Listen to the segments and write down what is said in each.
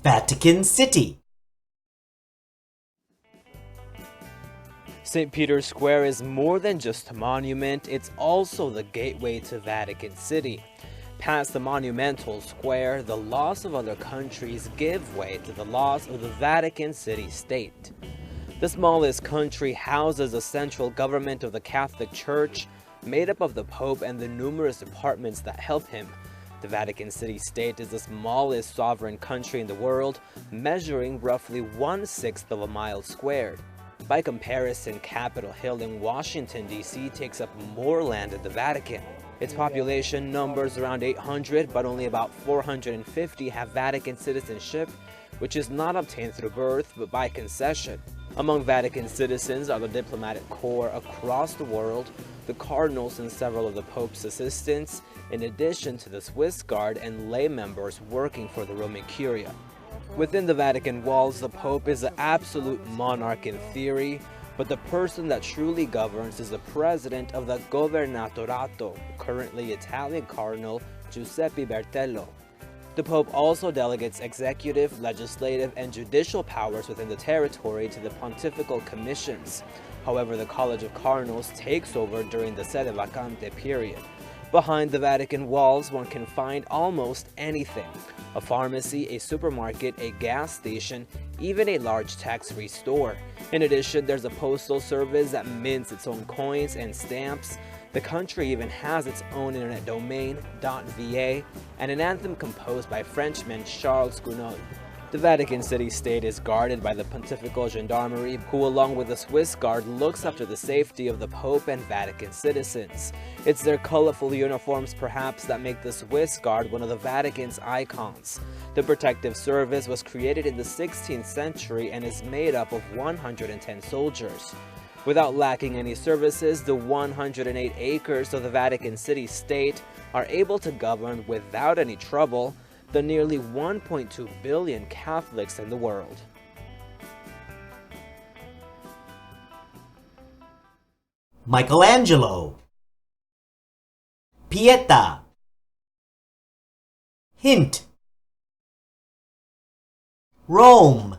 Vatican City. St. Peter's Square is more than just a monument, it's also the gateway to Vatican City. Past the monumental square, the laws of other countries give way to the laws of the Vatican City state. The smallest country houses a central government of the Catholic Church, made up of the Pope and the numerous departments that help him. The Vatican City state is the smallest sovereign country in the world, measuring roughly 1/6 of a mile squared. By comparison, Capitol Hill in Washington, D.C. takes up more land than the Vatican. Its population numbers around 800, but only about 450 have Vatican citizenship, which is not obtained through birth, but by concession. Among Vatican citizens are the diplomatic corps across the world, the cardinals and several of the Pope's assistants, in addition to the Swiss Guard and lay members working for the Roman Curia. Within the Vatican walls, the Pope is the absolute monarch in theory, but the person that truly governs is the president of the Governatorato, currently Italian Cardinal Giuseppe Bertello. The Pope also delegates executive, legislative, and judicial powers within the territory to the pontifical commissions. However, the College of Cardinals takes over during the sede vacante period. Behind the Vatican walls, one can find almost anything: a pharmacy, a supermarket, a gas station, even a large tax-free store. In addition, there's a postal service that mints its own coins and stamps. The country even has its own internet domain, .va, and an anthem composed by Frenchman Charles Gounod. The Vatican City state is guarded by the Pontifical Gendarmerie, who along with the Swiss Guard looks after the safety of the Pope and Vatican citizens. It's their colorful uniforms perhaps that make the Swiss Guard one of the Vatican's icons. The protective service was created in the 16th century and is made up of 110 soldiers. Without lacking any services, the 108 acres of the Vatican City state are able to govern without any trouble the nearly 1.2 billion Catholics in the world. Michelangelo, Pieta. Hint: Rome,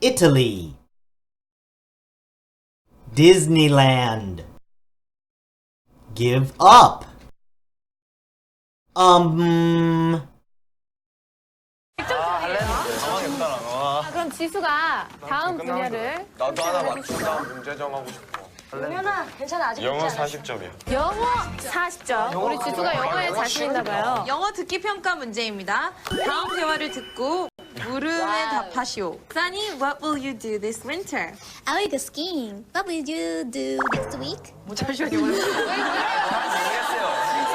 Italy. Disneyland. Give up. 그럼 지수가 다음 분야를 나도 하나 맞춘다. 문제 정하고 싶어. 영어나 괜찮아 아직 영어 괜찮아. 40점이야. 영어 40점. 우리 지수가 영어에 자신 있나 봐요. 영어 듣기 평가 문제입니다. 다음 대화를 듣고 물음에 답하시오. Sunny, what will you do this winter? I will go skiing. What will you do next week? 잠시만요.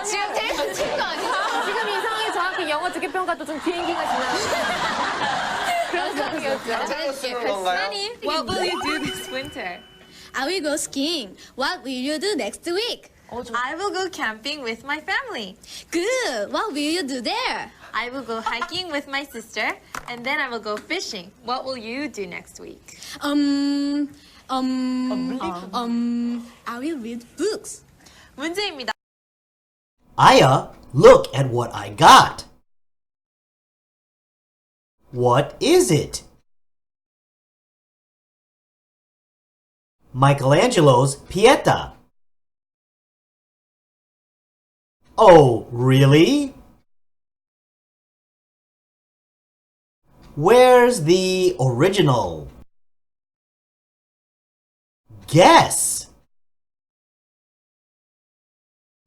지금 제일 좋은 거 아니야? 지금 이 상황이 정확히 영어 듣기 평가도 좀 비행기가 지나가는 그런 상황이었죠. Sunny, what will you do this winter? I will go skiing. What will you do next week? I will go camping with my family. Good. What will you do there? I will go hiking with my sister, and then I will go fishing. What will you do next week? I will read books. 문제입니다. Aya, look at what I got. What is it? Michelangelo's Pieta. Oh, really? Where's the original? Guess.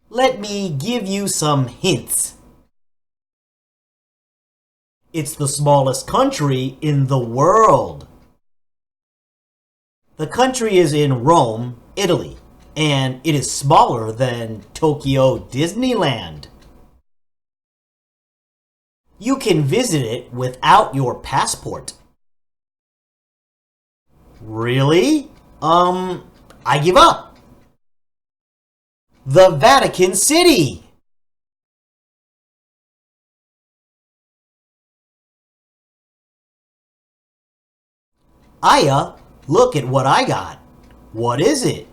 Let me give you some hints. It's the smallest country in the world. The country is in Rome, Italy, and it is smaller than Tokyo Disneyland. You can visit it without your passport. Really? I give up. The Vatican City. Aya, look at what I got. What is it?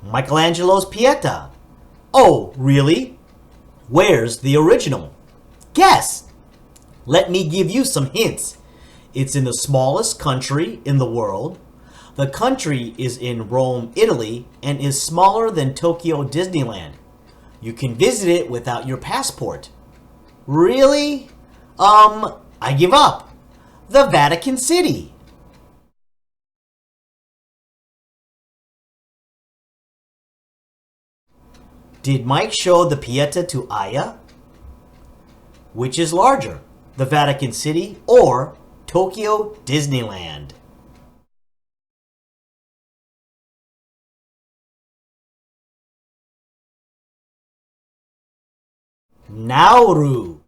Michelangelo's Pieta. Oh, really? Where's the original? Guess. Let me give you some hints. It's in the smallest country in the world. The country is in Rome, Italy, and is smaller than Tokyo Disneyland. You can visit it without your passport. Really? I give up. The Vatican City. Did Mike show the Pieta to Aya? Which is larger, the Vatican City or Tokyo Disneyland? Nauru.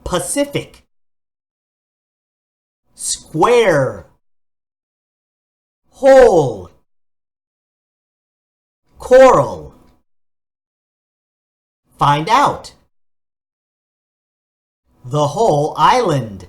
Pacific. Square. Whole. Coral. Find out. The whole island.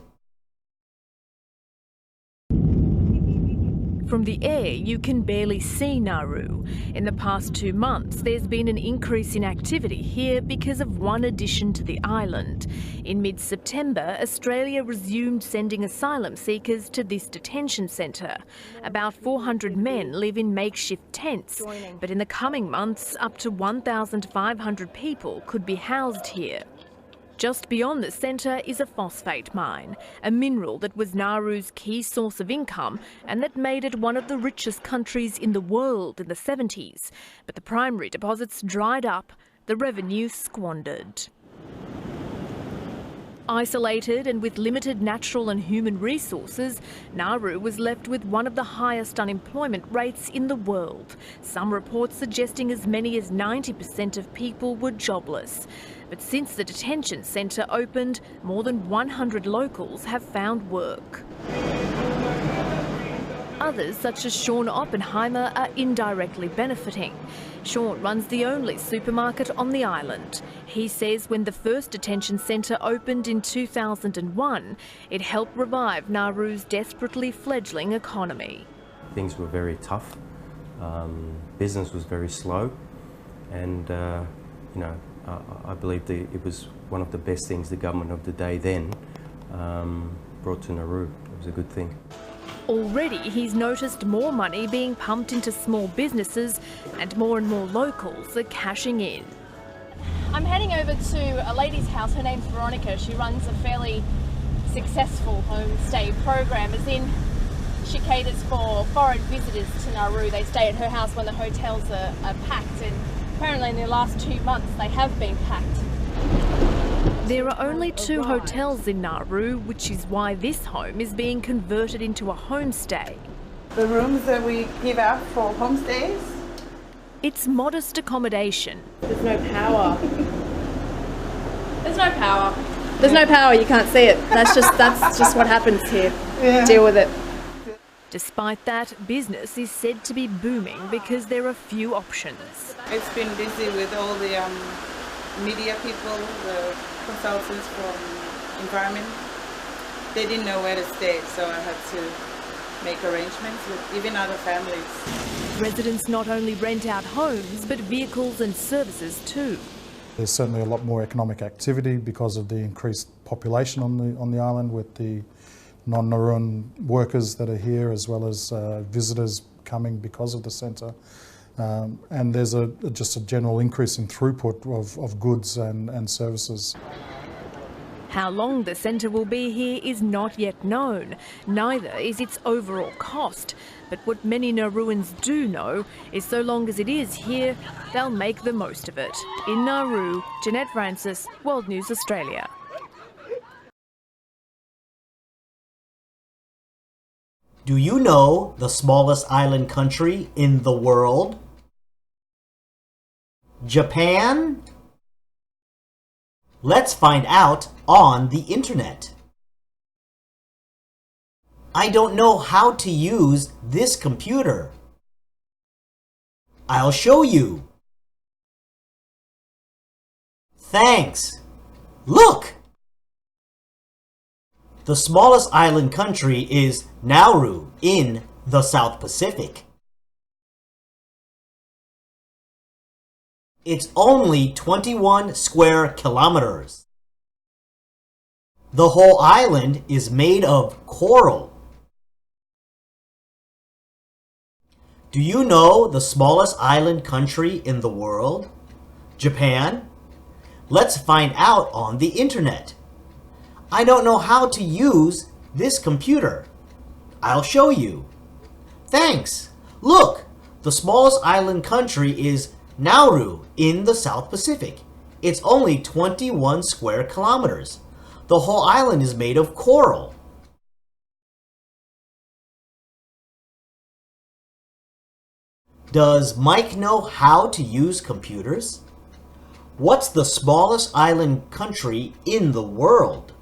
From the air, you can barely see Nauru. In the past 2 months, there's been an increase in activity here because of one addition to the island. In mid-September, Australia resumed sending asylum seekers to this detention centre. About 400 men live in makeshift tents, but in the coming months, up to 1,500 people could be housed here. Just beyond the centre is a phosphate mine, a mineral that was Nauru's key source of income and that made it one of the richest countries in the world in the 70s. But the primary deposits dried up, the revenue squandered. Isolated and with limited natural and human resources, Nauru was left with one of the highest unemployment rates in the world. Some reports suggesting as many as 90% of people were jobless. But since the detention centre opened, more than 100 locals have found work. Others, such as Sean Oppenheimer, are indirectly benefiting. Sean runs the only supermarket on the island. He says when the first detention centre opened in 2001, it helped revive Nauru's desperately fledgling economy. Things were very tough. Business was very slow, and I believe it was one of the best things the government of the day then brought to Nauru. It was a good thing. Already he's noticed more money being pumped into small businesses and more locals are cashing in. I'm heading over to a lady's house. Her name's Veronica. She runs a fairly successful homestay program, as in she caters for foreign visitors to Nauru. They stay at her house when the hotels are packed, and apparently in the last 2 months they have been packed. There are only 2 hotels in Nauru, which is why this home is being converted into a homestay. The rooms that we give out for homestays? It's modest accommodation. There's no power. There's no power. There's no power, you can't see it. That's just what happens here. Yeah. Deal with it. Despite that, business is said to be booming because there are few options. It's been busy with all the media people, the consultants from environment. They didn't know where to stay, so I had to make arrangements with even other families. Residents not only rent out homes, but vehicles and services too. There's certainly a lot more economic activity because of the increased population on the island, with the non-Nauruan workers that are here, as well as visitors coming because of the centre. And there's just a general increase in throughput of goods and services. How long the centre will be here is not yet known. Neither is its overall cost. But what many Nauruans do know is so long as it is here, they'll make the most of it. In Nauru, Jeanette Francis, World News Australia. Do you know the smallest island country in the world? Japan? Let's find out on the internet. I don't know how to use this computer. I'll show you. Thanks. Look! The smallest island country is Nauru in the South Pacific. It's only 21 square kilometers. The whole island is made of coral. Do you know the smallest island country in the world? Japan? Let's find out on the internet. I don't know how to use this computer. I'll show you. Thanks. Look, the smallest island country is Nauru in the South Pacific. It's only 21 square kilometers. The whole island is made of coral. Does Mike know how to use computers? What's the smallest island country in the world?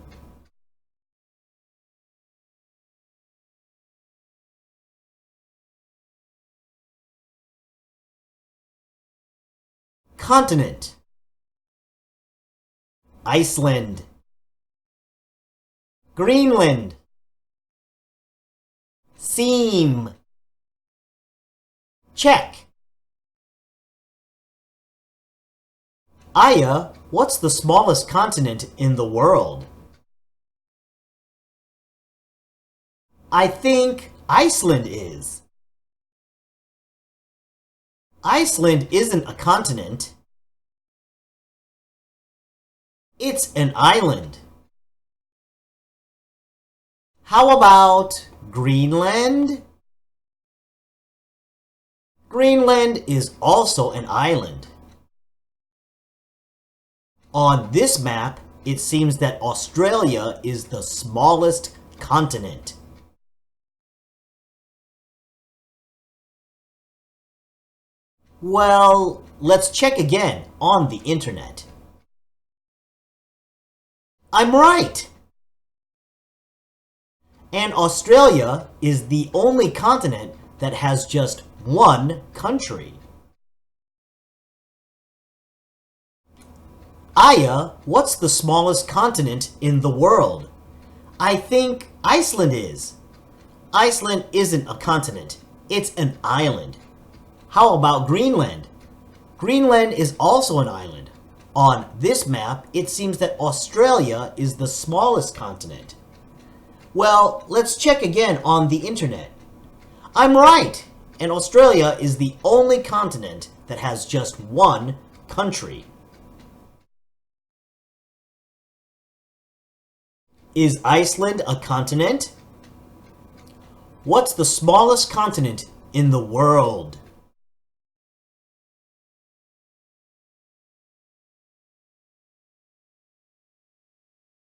Continent. Iceland. Greenland. Seam. Check. Aya, what's the smallest continent in the world? I think Iceland is. Iceland isn't a continent. It's an island. How about Greenland? Greenland is also an island. On this map, it seems that Australia is the smallest continent. Well, let's check again on the internet. I'm right! And Australia is the only continent that has just one country. Aya, what's the smallest continent in the world? I think Iceland is. Iceland isn't a continent. It's an island. How about Greenland? Greenland is also an island. On this map, it seems that Australia is the smallest continent. Well, let's check again on the internet. I'm right! And Australia is the only continent that has just one country. Is Iceland a continent? What's the smallest continent in the world?